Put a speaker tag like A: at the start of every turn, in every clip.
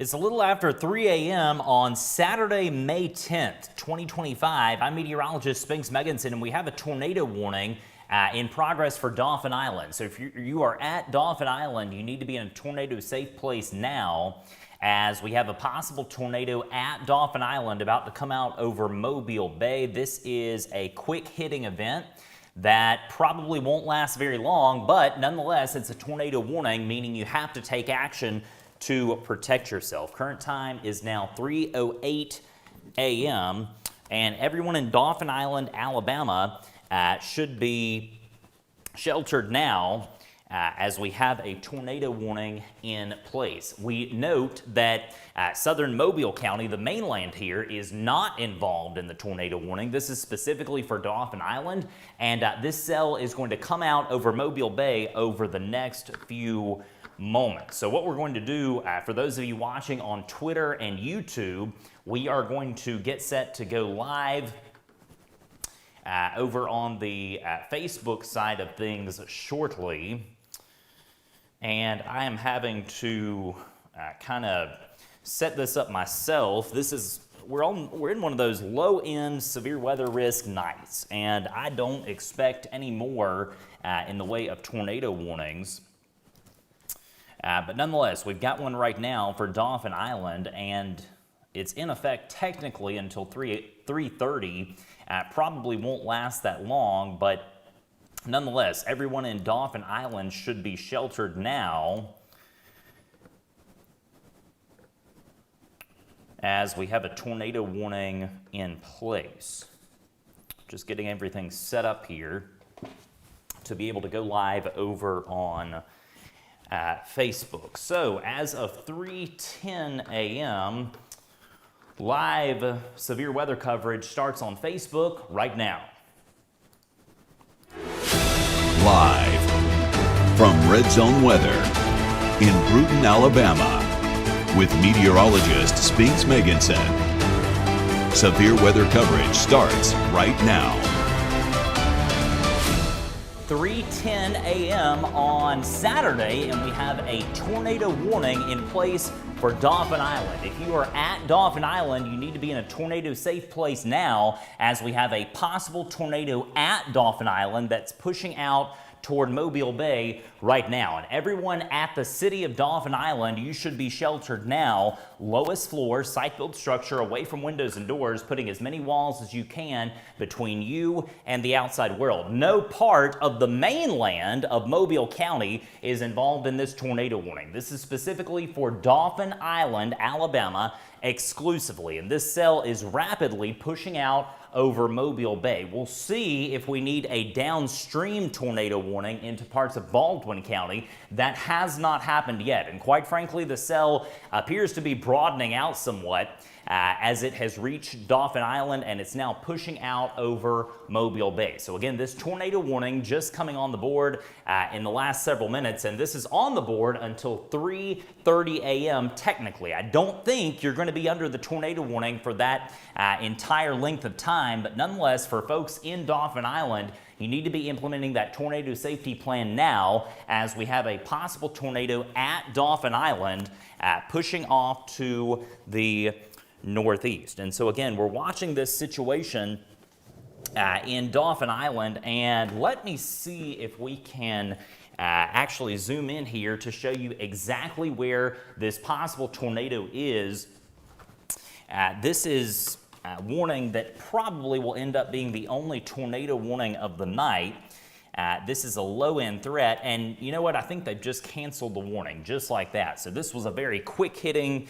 A: It's a little after 3 a.m. on Saturday, May 10th, 2025. I'm meteorologist Spinks Megginson, and we have a tornado warning in progress for Dauphin Island. So if you are at Dauphin Island, you need to be in a tornado-safe place now, as we have a possible tornado at Dauphin Island about to come out over Mobile Bay. This is a quick-hitting event that probably won't last very long, but nonetheless, it's a tornado warning, meaning you have to take action to protect yourself. Current time is now 3:08 a.m. and everyone in Dauphin Island, Alabama should be sheltered now as we have a tornado warning in place. We note that southern Mobile County, the mainland here, is not involved in the tornado warning. This is specifically for Dauphin Island, and this cell is going to come out over Mobile Bay over the next few moments. So what we're going to do, for those of you watching on Twitter and YouTube, we are going to get set to go live over on the Facebook side of things shortly. And I am having to kind of set this up myself. We're in one of those low-end severe weather risk nights, and I don't expect any more in the way of tornado warnings. But nonetheless, we've got one right now for Dauphin Island, and it's in effect technically until 3:30. Probably won't last that long, but nonetheless, everyone in Dauphin Island should be sheltered now, as we have a tornado warning in place. Just getting everything set up here to be able to go live over on Facebook. So as of 3:10 a.m., live severe weather coverage starts on Facebook right now.
B: Live from Red Zone Weather in Brewton, Alabama, with meteorologist Spinks Megginson. Severe weather coverage starts right now.
A: 3:10 a.m. on Saturday, and we have a tornado warning in place for Dauphin Island. If you are at Dauphin Island, you need to be in a tornado-safe place now, as we have a possible tornado at Dauphin Island that's pushing out toward Mobile Bay right now. And everyone at the city of Dauphin Island, you should be sheltered now. Lowest floor, site-built structure, away from windows and doors, putting as many walls as you can between you and the outside world. No part of the mainland of Mobile County is involved in this tornado warning. This is specifically for Dauphin Island, Alabama, exclusively, and this cell is rapidly pushing out over Mobile Bay. We'll see if we need a downstream tornado warning into parts of Baldwin County. That has not happened yet, and quite frankly, the cell appears to be broadening out somewhat as it has reached Dauphin Island, and it's now pushing out over Mobile Bay. So again, this tornado warning just coming on the board in the last several minutes, and this is on the board until 3:30 a.m. technically. I don't think you're going to be under the tornado warning for that entire length of time, but nonetheless, for folks in Dauphin Island, you need to be implementing that tornado safety plan now, as we have a possible tornado at Dauphin Island pushing off to the northeast. And so again, we're watching this situation in Dauphin Island, and let me see if we can actually zoom in here to show you exactly where this possible tornado is. This is a warning that probably will end up being the only tornado warning of the night. This is a low-end threat, and you know what? I think they've just canceled the warning just like that. So this was a very quick-hitting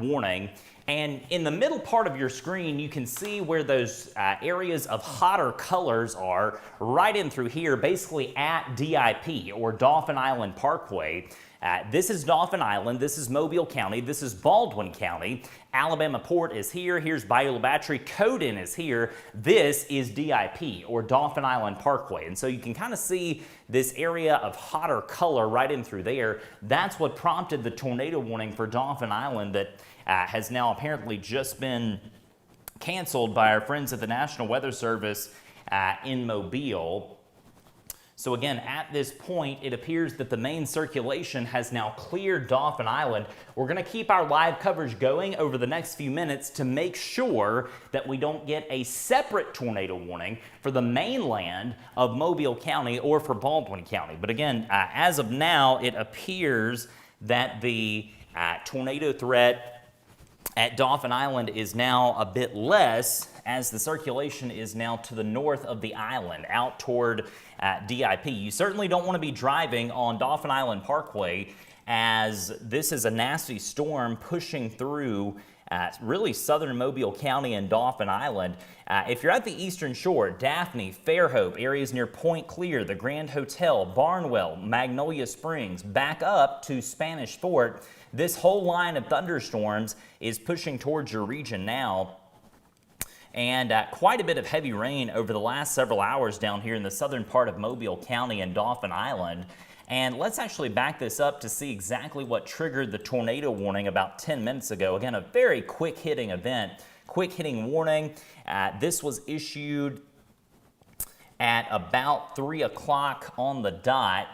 A: warning. And in the middle part of your screen, you can see where those areas of hotter colors are, right in through here, basically at DIP, or Dauphin Island Parkway. This is Dauphin Island, this is Mobile County, this is Baldwin County. Alabama Port is here, here's Biola Battery, Coden is here. This is DIP, or Dauphin Island Parkway. And so you can kind of see this area of hotter color right in through there. That's what prompted the tornado warning for Dauphin Island that has now apparently just been canceled by our friends at the National Weather Service in Mobile. So again, at this point, it appears that the main circulation has now cleared Dauphin Island. We're going to keep our live coverage going over the next few minutes to make sure that we don't get a separate tornado warning for the mainland of Mobile County or for Baldwin County. But again, as of now, it appears that the tornado threat at Dauphin Island is now a bit less, as the circulation is now to the north of the island, out toward DIP. You certainly don't want to be driving on Dauphin Island Parkway, as this is a nasty storm pushing through really southern Mobile County and Dauphin Island. If you're at the eastern shore, Daphne, Fairhope, areas near Point Clear, the Grand Hotel, Barnwell, Magnolia Springs, back up to Spanish Fort, this whole line of thunderstorms is pushing towards your region now. And quite a bit of heavy rain over the last several hours down here in the southern part of Mobile County and Dauphin Island. And let's actually back this up to see exactly what triggered the tornado warning about 10 minutes ago. Again, a very quick hitting event, quick hitting warning. This was issued at about 3 o'clock on the dot.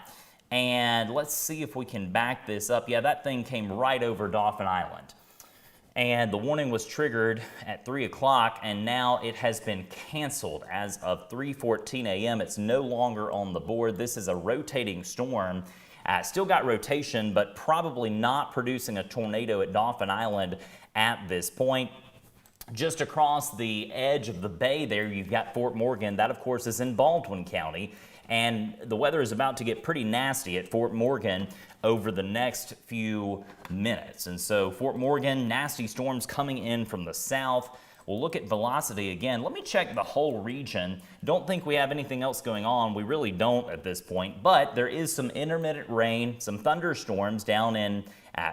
A: And let's see if we can back this up. Yeah, that thing came right over Dauphin Island. And the warning was triggered at 3 o'clock, and now it has been canceled as of 3:14 a.m. It's no longer on the board. This is a rotating storm. Still got rotation, but probably not producing a tornado at Dauphin Island at this point. Just across the edge of the bay there, you've got Fort Morgan. That, of course, is in Baldwin County. And the weather is about to get pretty nasty at Fort Morgan over the next few minutes. And so Fort Morgan, nasty storms coming in from the south. We'll look at velocity again. Let me check the whole region. Don't think we have anything else going on. We really don't at this point. But there is some intermittent rain, some thunderstorms down in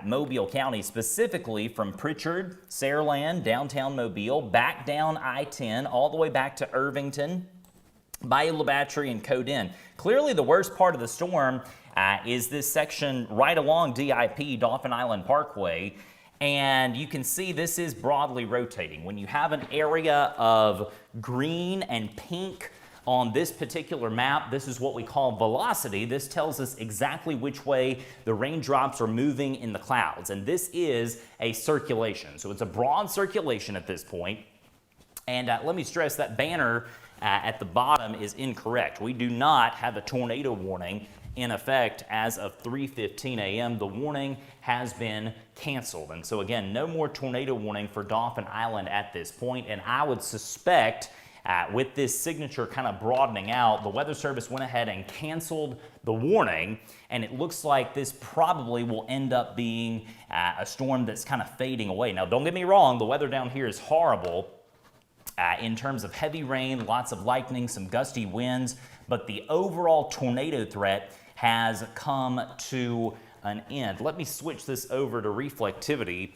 A: Mobile County, specifically from Pritchard, Saraland, downtown Mobile, back down I-10, all the way back to Irvington, Bayou La Battery, and Coden. Clearly the worst part of the storm is this section right along DIP, Dauphin Island Parkway. And you can see this is broadly rotating. When you have an area of green and pink on this particular map, this is what we call velocity. This tells us exactly which way the raindrops are moving in the clouds. And this is a circulation. So it's a broad circulation at this point. And let me stress that banner at the bottom is incorrect. We do not have a tornado warning in effect as of 3:15 a.m. The warning has been canceled. And so again, no more tornado warning for Dauphin Island at this point. And I would suspect with this signature kind of broadening out, the Weather Service went ahead and canceled the warning. And it looks like this probably will end up being a storm that's kind of fading away. Now, don't get me wrong, the weather down here is horrible. In terms of heavy rain, lots of lightning, some gusty winds, but the overall tornado threat has come to an end. Let me switch this over to reflectivity.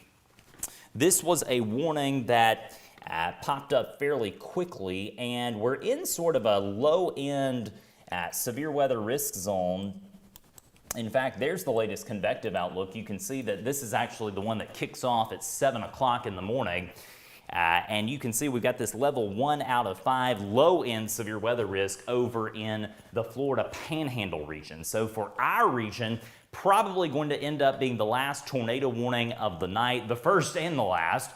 A: This was a warning that popped up fairly quickly, and we're in sort of a low-end severe weather risk zone. In fact, there's the latest convective outlook. You can see that this is actually the one that kicks off at 7 o'clock in the morning. And you can see we've got this level 1 out of 5 low-end severe weather risk over in the Florida Panhandle region. So for our region, probably going to end up being the last tornado warning of the night, the first and the last,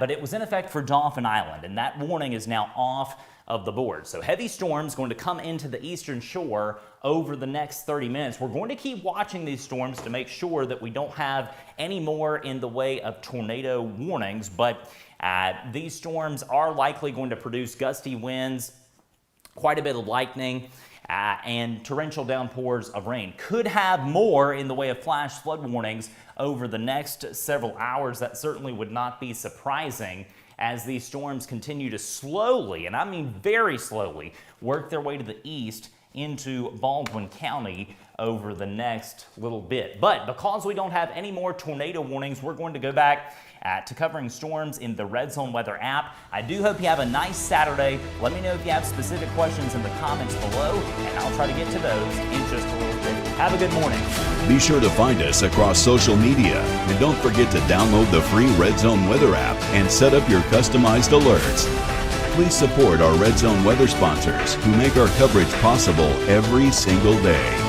A: but it was in effect for Dauphin Island, and that warning is now off of the board. So heavy storms going to come into the eastern shore over the next 30 minutes. We're going to keep watching these storms to make sure that we don't have any more in the way of tornado warnings, but these storms are likely going to produce gusty winds, quite a bit of lightning, and torrential downpours of rain. Could have more in the way of flash flood warnings over the next several hours. That certainly would not be surprising as these storms continue to slowly, and I mean very slowly, work their way to the east into Baldwin County over the next little bit. But because we don't have any more tornado warnings, we're going to go back to covering storms in the Red Zone Weather app. I do hope you have a nice Saturday. Let me know if you have specific questions in the comments below, and I'll try to get to those in just a little bit. Have a good morning.
B: Be sure to find us across social media, and don't forget to download the free Red Zone Weather app and set up your customized alerts. Please support our Red Zone weather sponsors who make our coverage possible every single day.